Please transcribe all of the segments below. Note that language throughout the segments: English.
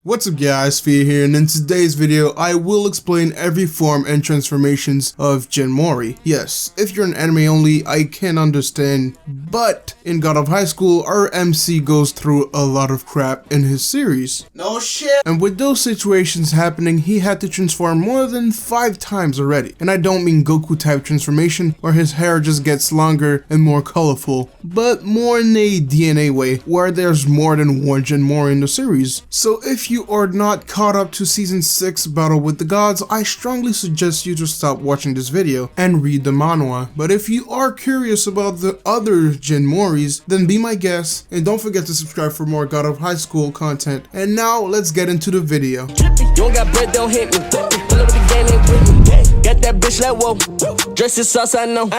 What's up guys, Fia here, and in today's video I will explain every form and transformations of Jin Mori. Yes, if you're an anime only, I can understand, but in God of High School, our MC goes through a lot of crap in his series. No shit! And with those situations happening, he had to transform more than 5 times already. And I don't mean Goku type transformation, where his hair just gets longer and more colorful, but more in a DNA way, where there's more than one Jin Mori in the series. So if you are not caught up to Season 6 Battle with the Gods, I strongly suggest you to stop watching this video and read the manhwa. But if you are curious about the other Jin Moris, then be my guest, and don't forget to subscribe for more God of High School content. And now, let's get into the video. You don't got bread, don't hit me. Pull up the game, ain't with me. Got that bitch like whoa. Dress is sauce, I know.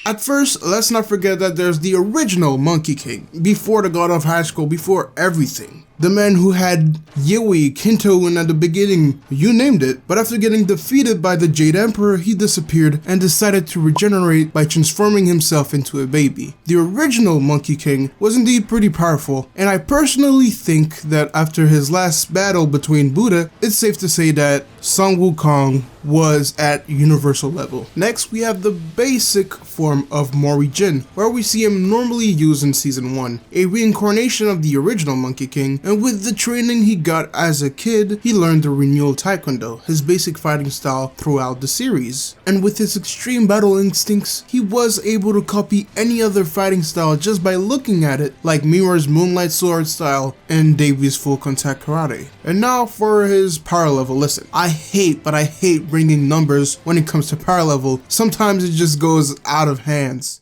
At first, let's not forget that there's the original Monkey King, before the God of High School, before everything. The man who had Yui, Kinto, and at the beginning, you named it, but after getting defeated by the Jade Emperor, he disappeared and decided to regenerate by transforming himself into a baby. The original Monkey King was indeed pretty powerful, and I personally think that after his last battle between Buddha, it's safe to say that Sun Wukong was at universal level. Next, we have the basic form of Mori Jin, where we see him normally used in Season 1, a reincarnation of the original Monkey King, and with the training he got as a kid, he learned the renewal Taekwondo, his basic fighting style throughout the series. And with his extreme battle instincts, he was able to copy any other fighting style just by looking at it, like Miura's Moonlight Sword style and Davies Full Contact Karate. And now for his power level. Listen, I hate bringing numbers when it comes to power level. Sometimes it just goes out of hands.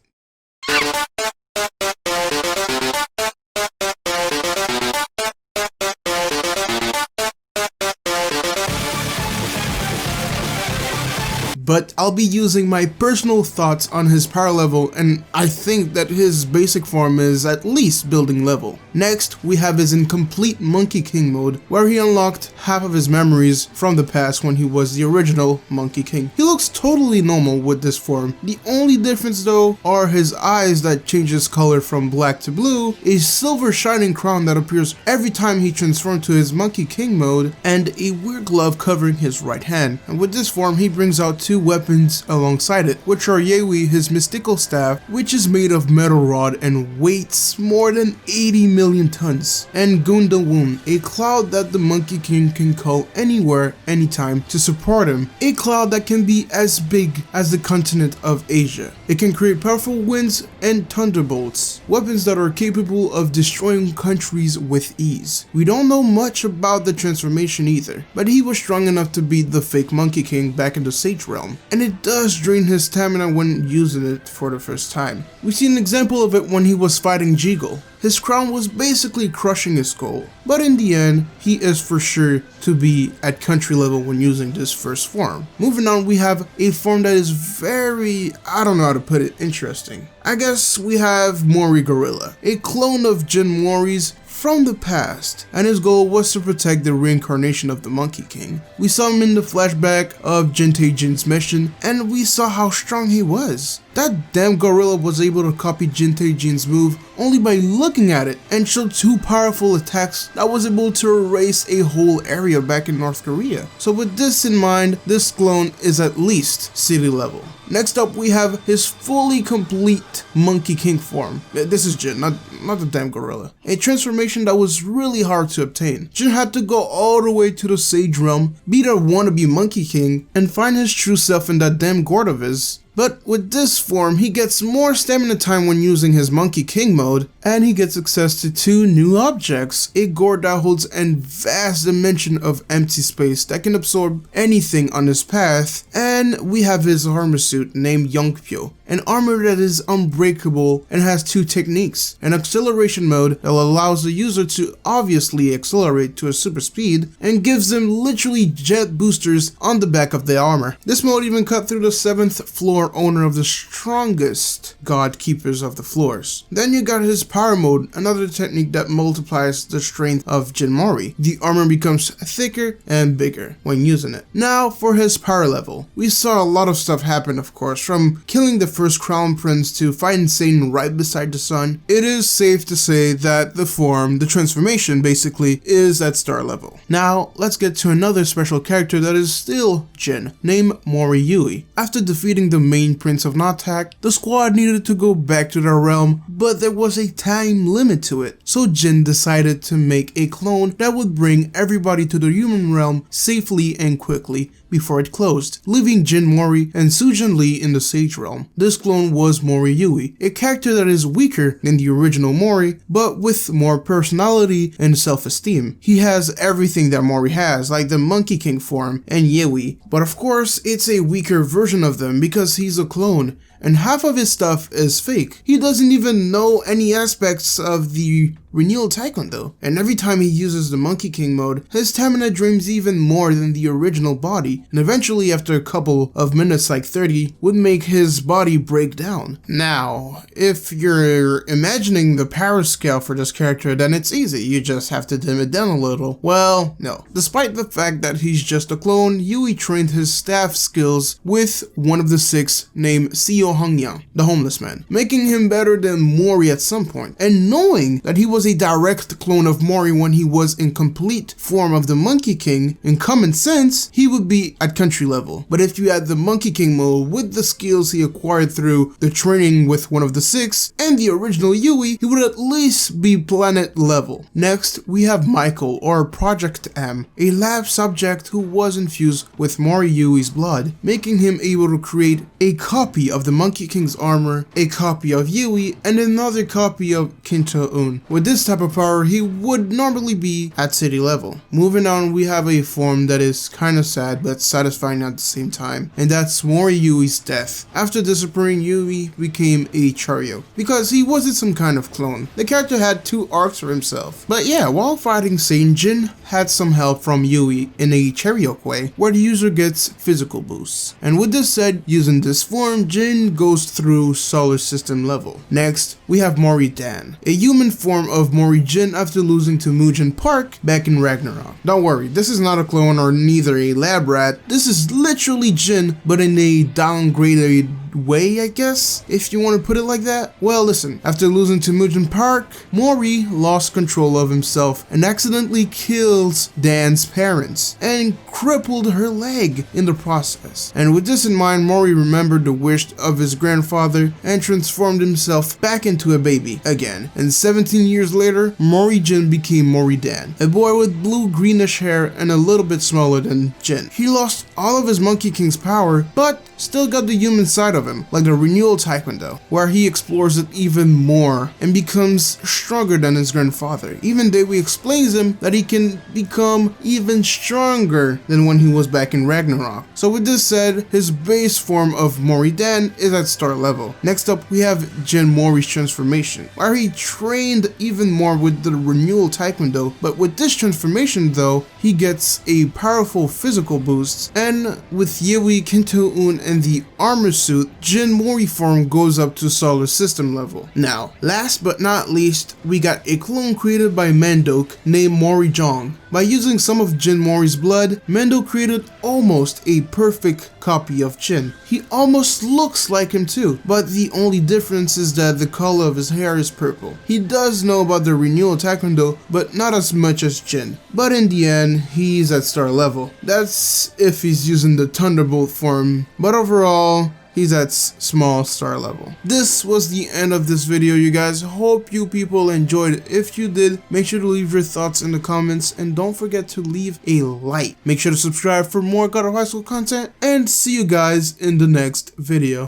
But I'll be using my personal thoughts on his power level, and I think that his basic form is at least building level. Next, we have his incomplete Monkey King mode, where he unlocked half of his memories from the past when he was the original Monkey King. He looks totally normal with this form. The only difference though are his eyes that changes color from black to blue, a silver shining crown that appears every time he transforms to his Monkey King mode, and a weird glove covering his right hand. And with this form, he brings out 2 weapons alongside it, which are Yui, his mystical staff, which is made of metal rod and weighs more than 80 million tons, and Gunda Woon, a cloud that the Monkey King can call anywhere, anytime to support him, a cloud that can be as big as the continent of Asia. It can create powerful winds and thunderbolts, weapons that are capable of destroying countries with ease. We don't know much about the transformation either, but he was strong enough to beat the fake Monkey King back in the Sage Realm, and it does drain his stamina when using it for the first time. We see an example of it when he was fighting Jigo. His crown was basically crushing his skull, but in the end, he is for sure to be at country level when using this first form. Moving on, we have a form that is very, I don't know how to put it, interesting. I guess we have Mori Gorilla, a clone of Jin Mori's from the past, and his goal was to protect the reincarnation of the Monkey King. We saw him in the flashback of Jintei Jin's mission, and we saw how strong he was. That damn gorilla was able to copy Jintei Jin's move only by looking at it, and showed 2 powerful attacks that was able to erase a whole area back in North Korea. So with this in mind, this clone is at least city level. Next up, we have his fully complete Monkey King form. This is Jin, not the damn gorilla. A transformation that was really hard to obtain. Jin had to go all the way to the Sage Realm, beat a wannabe Monkey King, and find his true self in that damn gourd of his. But with this form, he gets more stamina time when using his Monkey King mode, and he gets access to 2 new objects, a gourd that holds a vast dimension of empty space that can absorb anything on his path, and we have his armor suit named Yongpyo, an armor that is unbreakable and has 2 techniques, an acceleration mode that allows the user to obviously accelerate to a super speed, and gives them literally jet boosters on the back of the armor. This mode even cut through the 7th floor owner of the strongest god keepers of the floors. Then you got his power mode, another technique that multiplies the strength of Jin Mori. The armor becomes thicker and bigger when using it. Now for his power level. We saw a lot of stuff happen, of course, from killing the first crown prince to fight Satan right beside the sun, it is safe to say that the transformation basically, is at star level. Now, let's get to another special character that is still Jin, named Mori Yui. After defeating the main prince of Notak, the squad needed to go back to their realm, but there was a time limit to it. So Jin decided to make a clone that would bring everybody to the human realm safely and quickly before it closed, leaving Jin Mori and Sujin Lee in the Sage realm. This clone was Mori Yui, a character that is weaker than the original Mori, but with more personality and self-esteem. He has everything that Mori has, like the Monkey King form and Yui, but of course it's a weaker version of them because he's a clone, and half of his stuff is fake. He doesn't even know any aspects of the renewal taekwondo, and every time he uses the Monkey King mode, his stamina drains even more than the original body, and eventually after a couple of minutes, like 30, would make his body break down. Now, if you're imagining the power scale for this character, then it's easy, you just have to dim it down a little. Well, no. Despite the fact that he's just a clone, Yui trained his staff skills with one of the 6 named Seo Hangyang, the homeless man, making him better than Mori at some point. And knowing that he was a direct clone of Mori when he was in complete form of the Monkey King, in common sense, he would be at country level. But if you add the Monkey King mode with the skills he acquired through the training with one of the 6 and the original Yui, he would at least be planet level. Next, we have Michael, or Project M, a lab subject who was infused with Mori Yui's blood, making him able to create a copy of the Monkey King's armor, a copy of Yui, and another copy of Kinto-un. With this type of power, he would normally be at city level. Moving on, we have a form that is kinda sad but satisfying at the same time, and that's Mori Yui's death. After disappearing, Yui became a Charyo, because he wasn't some kind of clone. The character had 2 arcs for himself. But yeah, while fighting Satan, Jin had some help from Yui in a Charyok way, where the user gets physical boosts. And with this said, using this form, Jin goes through solar system level. Next, we have Mori Dan, a human form of Mori Jin after losing to Mujin Park back in Ragnarok. Don't worry, this is not a clone or neither a lab rat, this is literally Jin, but in a downgraded way, I guess, if you want to put it like that. Well, listen, after losing to Mujin Park, Mori lost control of himself and accidentally kills Dan's parents and crippled her leg in the process. And with this in mind, Mori remembered the wish of his grandfather and transformed himself back into a baby again. And 17 years later, Mori Jin became Mori Dan, a boy with blue-greenish hair and a little bit smaller than Jin. He lost all of his Monkey King's power, but still got the human side of him, like the renewal taekwondo, where he explores it even more and becomes stronger than his grandfather. Even Dewi explains him that he can become even stronger than when he was back in Ragnarok. So with this said, his base form of Mori Dan is at star level. Next up, we have Jin Mori's transformation, where he trained even more with the renewal taekwondo, but with this transformation though, he gets a powerful physical boost, and with Yui, Kinto-un, and the armor suit, Jin Mori form goes up to solar system level. Now, last but not least, we got a clone created by Mandok named Mori Jong. By using some of Jin Mori's blood, Mendo created almost a perfect copy of Jin. He almost looks like him too, but the only difference is that the color of his hair is purple. He does know about the renewal taekwondo, but not as much as Jin. But in the end, he's at star level. That's if he's using the Thunderbolt form, but overall, he's at small star level. This was the end of this video, you guys. Hope you people enjoyed it. If you did, make sure to leave your thoughts in the comments and don't forget to leave a like. Make sure to subscribe for more God of High School content and see you guys in the next video.